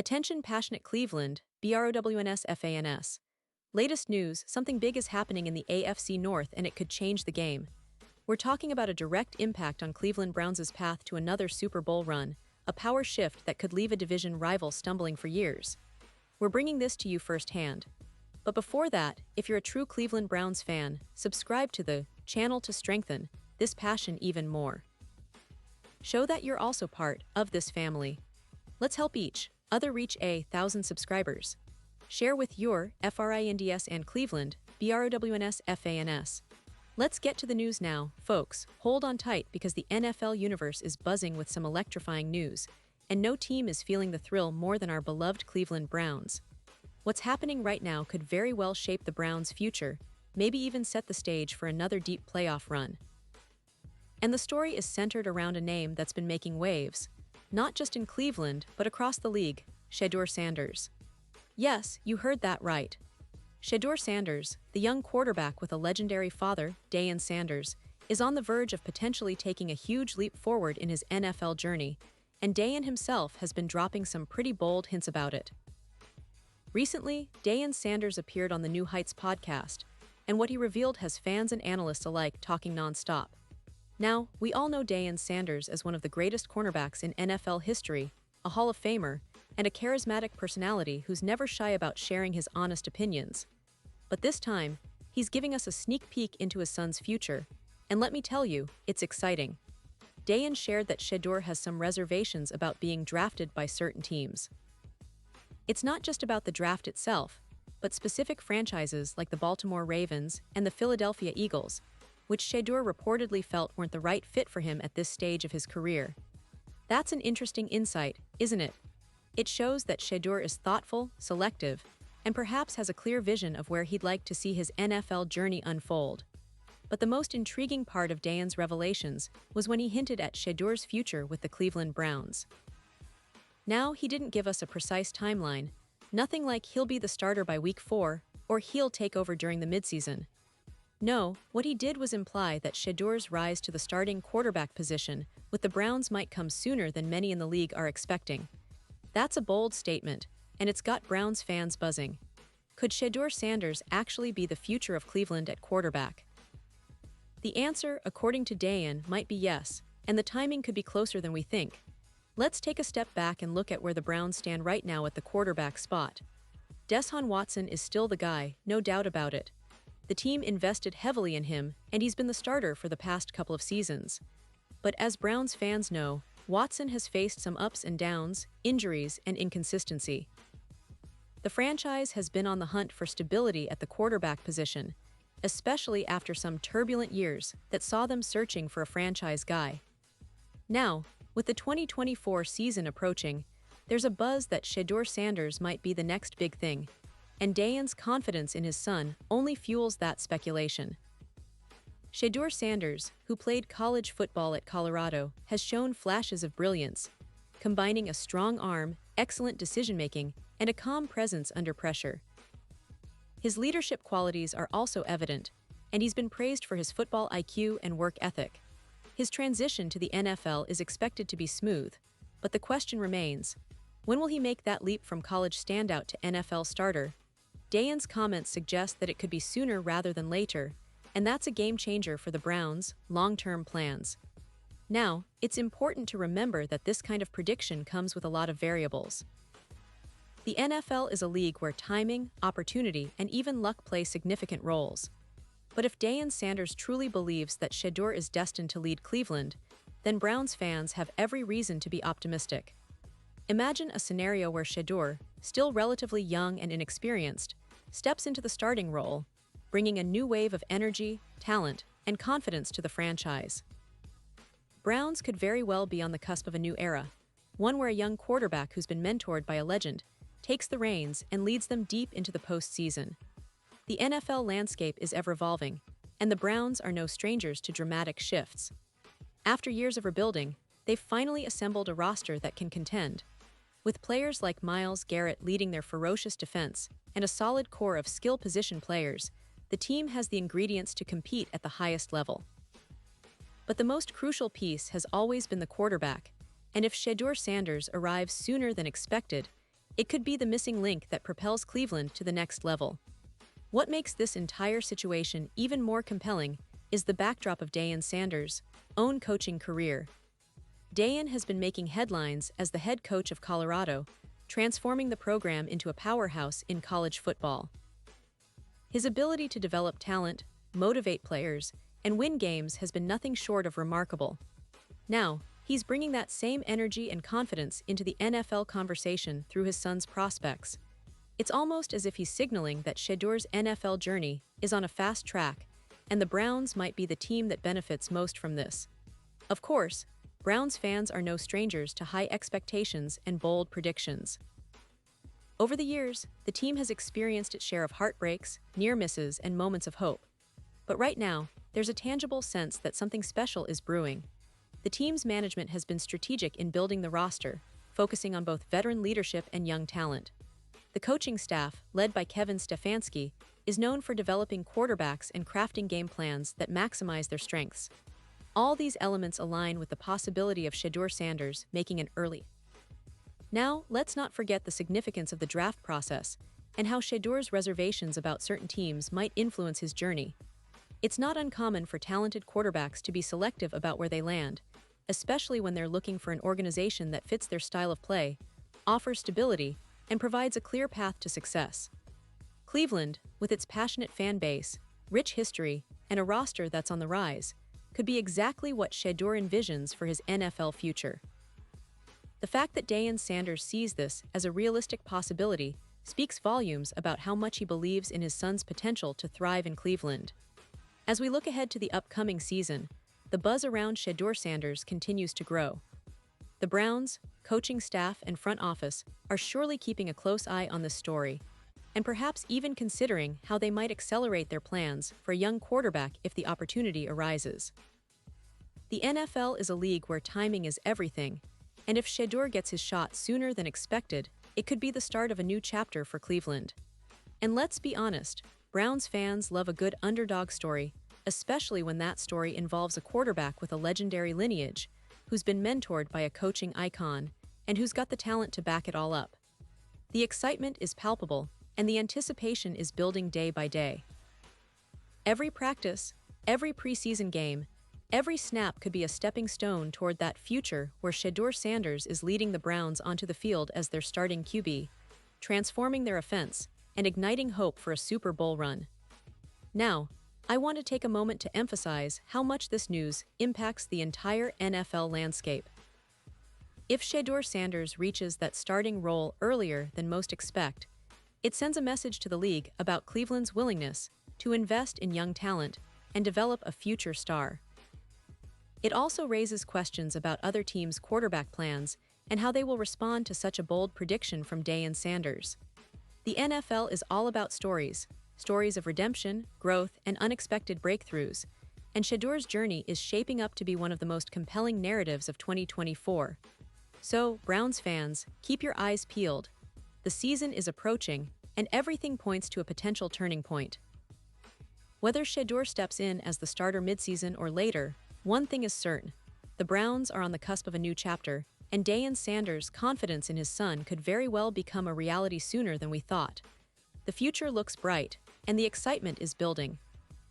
Attention passionate Cleveland, BROWNS. Latest news, something big is happening in the AFC North and it could change the game. We're talking about a direct impact on Cleveland Browns' path to another Super Bowl run, a power shift that could leave a division rival stumbling for years. We're bringing this to you firsthand. But before that, if you're a true Cleveland Browns fan, subscribe to the channel to strengthen this passion even more. Show that you're also part of this family. Let's help each other reach 1,000 subscribers. Share with your FRINDS and Cleveland, BROWNS. Let's get to the news now, folks. Hold on tight because the NFL universe is buzzing with some electrifying news, and no team is feeling the thrill more than our beloved Cleveland Browns. What's happening right now could very well shape the Browns' future, maybe even set the stage for another deep playoff run. And the story is centered around a name that's been making waves, not just in Cleveland, but across the league, Shedeur Sanders. Yes, you heard that right. Shedeur Sanders, the young quarterback with a legendary father, Deion Sanders, is on the verge of potentially taking a huge leap forward in his NFL journey, and Deion himself has been dropping some pretty bold hints about it. Recently, Deion Sanders appeared on the New Heights podcast, and what he revealed has fans and analysts alike talking nonstop. Now, we all know Deion Sanders as one of the greatest cornerbacks in NFL history, a Hall of Famer, and a charismatic personality who's never shy about sharing his honest opinions. But this time, he's giving us a sneak peek into his son's future, and let me tell you, it's exciting. Deion shared that Shedeur has some reservations about being drafted by certain teams. It's not just about the draft itself, but specific franchises like the Baltimore Ravens and the Philadelphia Eagles, which Shedeur reportedly felt weren't the right fit for him at this stage of his career. That's an interesting insight, isn't it? It shows that Shedeur is thoughtful, selective, and perhaps has a clear vision of where he'd like to see his NFL journey unfold. But the most intriguing part of Deion's revelations was when he hinted at Shedeur's future with the Cleveland Browns. Now, he didn't give us a precise timeline, nothing like he'll be the starter by week 4 or he'll take over during the midseason. No, what he did was imply that Shedeur's rise to the starting quarterback position with the Browns might come sooner than many in the league are expecting. That's a bold statement, and it's got Browns fans buzzing. Could Shedeur Sanders actually be the future of Cleveland at quarterback? The answer, according to Deion, might be yes, and the timing could be closer than we think. Let's take a step back and look at where the Browns stand right now at the quarterback spot. Deshaun Watson is still the guy, no doubt about it. The team invested heavily in him, and he's been the starter for the past couple of seasons. But as Browns fans know, Watson has faced some ups and downs, injuries, and inconsistency. The franchise has been on the hunt for stability at the quarterback position, especially after some turbulent years that saw them searching for a franchise guy. Now, with the 2024 season approaching, there's a buzz that Shedeur Sanders might be the next big thing, and Deion's confidence in his son only fuels that speculation. Shedeur Sanders, who played college football at Colorado, has shown flashes of brilliance, combining a strong arm, excellent decision-making, and a calm presence under pressure. His leadership qualities are also evident, and he's been praised for his football IQ and work ethic. His transition to the NFL is expected to be smooth, but the question remains, when will he make that leap from college standout to NFL starter? Deion's comments suggest that it could be sooner rather than later, and that's a game changer for the Browns' long-term plans. Now, it's important to remember that this kind of prediction comes with a lot of variables. The NFL is a league where timing, opportunity, and even luck play significant roles. But if Deion Sanders truly believes that Shedeur is destined to lead Cleveland, then Browns fans have every reason to be optimistic. Imagine a scenario where Shedeur, still relatively young and inexperienced, steps into the starting role, bringing a new wave of energy, talent, and confidence to the franchise. Browns could very well be on the cusp of a new era, one where a young quarterback who's been mentored by a legend takes the reins and leads them deep into the postseason. The NFL landscape is ever-evolving, and the Browns are no strangers to dramatic shifts. After years of rebuilding, they've finally assembled a roster that can contend. With players like Myles Garrett leading their ferocious defense and a solid core of skill position players, the team has the ingredients to compete at the highest level. But the most crucial piece has always been the quarterback, and if Shedeur Sanders arrives sooner than expected, It could be the missing link that propels Cleveland to the next level. What makes this entire situation even more compelling is the backdrop of Deion Sanders' own coaching career. Deion has been making headlines as the head coach of Colorado, transforming the program into a powerhouse in college football. His ability to develop talent, motivate players, and win games has been nothing short of remarkable. Now, he's bringing that same energy and confidence into the NFL conversation through his son's prospects. It's almost as if he's signaling that Shedur's NFL journey is on a fast track, and the Browns might be the team that benefits most from this. Of course, Browns fans are no strangers to high expectations and bold predictions. Over the years, the team has experienced its share of heartbreaks, near misses, and moments of hope. But right now, there's a tangible sense that something special is brewing. The team's management has been strategic in building the roster, focusing on both veteran leadership and young talent. The coaching staff, led by Kevin Stefanski, is known for developing quarterbacks and crafting game plans that maximize their strengths. All these elements align with the possibility of Shedur Sanders making an early. Now, let's not forget the significance of the draft process and how Shedur's reservations about certain teams might influence his journey. It's not uncommon for talented quarterbacks to be selective about where they land, especially when they're looking for an organization that fits their style of play, offers stability, and provides a clear path to success. Cleveland, with its passionate fan base, rich history, and a roster that's on the rise, could be exactly what Shedur envisions for his NFL future. The fact that Deion Sanders sees this as a realistic possibility speaks volumes about how much he believes in his son's potential to thrive in Cleveland. As we look ahead to the upcoming season, the buzz around Shedur Sanders continues to grow. The Browns, coaching staff, and front office are surely keeping a close eye on this story, and perhaps even considering how they might accelerate their plans for a young quarterback if the opportunity arises. The NFL is a league where timing is everything, and if Shedur gets his shot sooner than expected, it could be the start of a new chapter for Cleveland. And let's be honest, Browns fans love a good underdog story, especially when that story involves a quarterback with a legendary lineage, who's been mentored by a coaching icon, and who's got the talent to back it all up. The excitement is palpable, and the anticipation is building day by day. Every practice, every preseason game, every snap could be a stepping stone toward that future where Shedur Sanders is leading the Browns onto the field as their starting QB, transforming their offense, and igniting hope for a Super Bowl run. Now, I want to take a moment to emphasize how much this news impacts the entire NFL landscape. If Shedur Sanders reaches that starting role earlier than most expect, it sends a message to the league about Cleveland's willingness to invest in young talent and develop a future star. It also raises questions about other teams' quarterback plans and how they will respond to such a bold prediction from Deion Sanders. The NFL is all about stories of redemption, growth, and unexpected breakthroughs, and Shedur's journey is shaping up to be one of the most compelling narratives of 2024. So, Browns fans, keep your eyes peeled. The season is approaching, and everything points to a potential turning point. Whether Shedur steps in as the starter midseason or later, one thing is certain: the Browns are on the cusp of a new chapter, and Deion Sanders' confidence in his son could very well become a reality sooner than we thought. The future looks bright, and the excitement is building.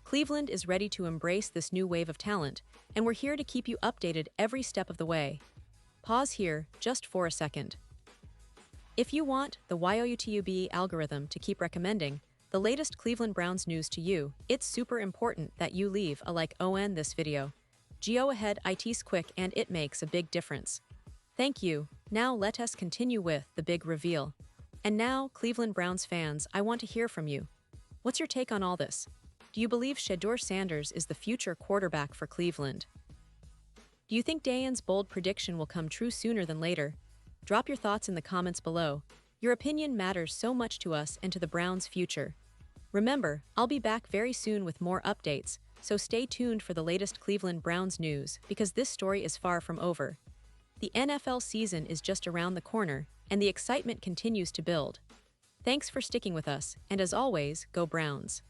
Cleveland is ready to embrace this new wave of talent, and we're here to keep you updated every step of the way. Pause here just for a second. If you want the YouTube algorithm to keep recommending the latest Cleveland Browns news to you, it's super important that you leave a like on this video. Go ahead, it's quick and it makes a big difference. Thank you. Now let us continue with the big reveal. And now, Cleveland Browns fans, I want to hear from you. What's your take on all this? Do you believe Shedur Sanders is the future quarterback for Cleveland? Do you think Deion's bold prediction will come true sooner than later? Drop your thoughts in the comments below. Your opinion matters so much to us and to the Browns' future. Remember, I'll be back very soon with more updates, so stay tuned for the latest Cleveland Browns news because this story is far from over. The NFL season is just around the corner, and the excitement continues to build. Thanks for sticking with us, and as always, go Browns.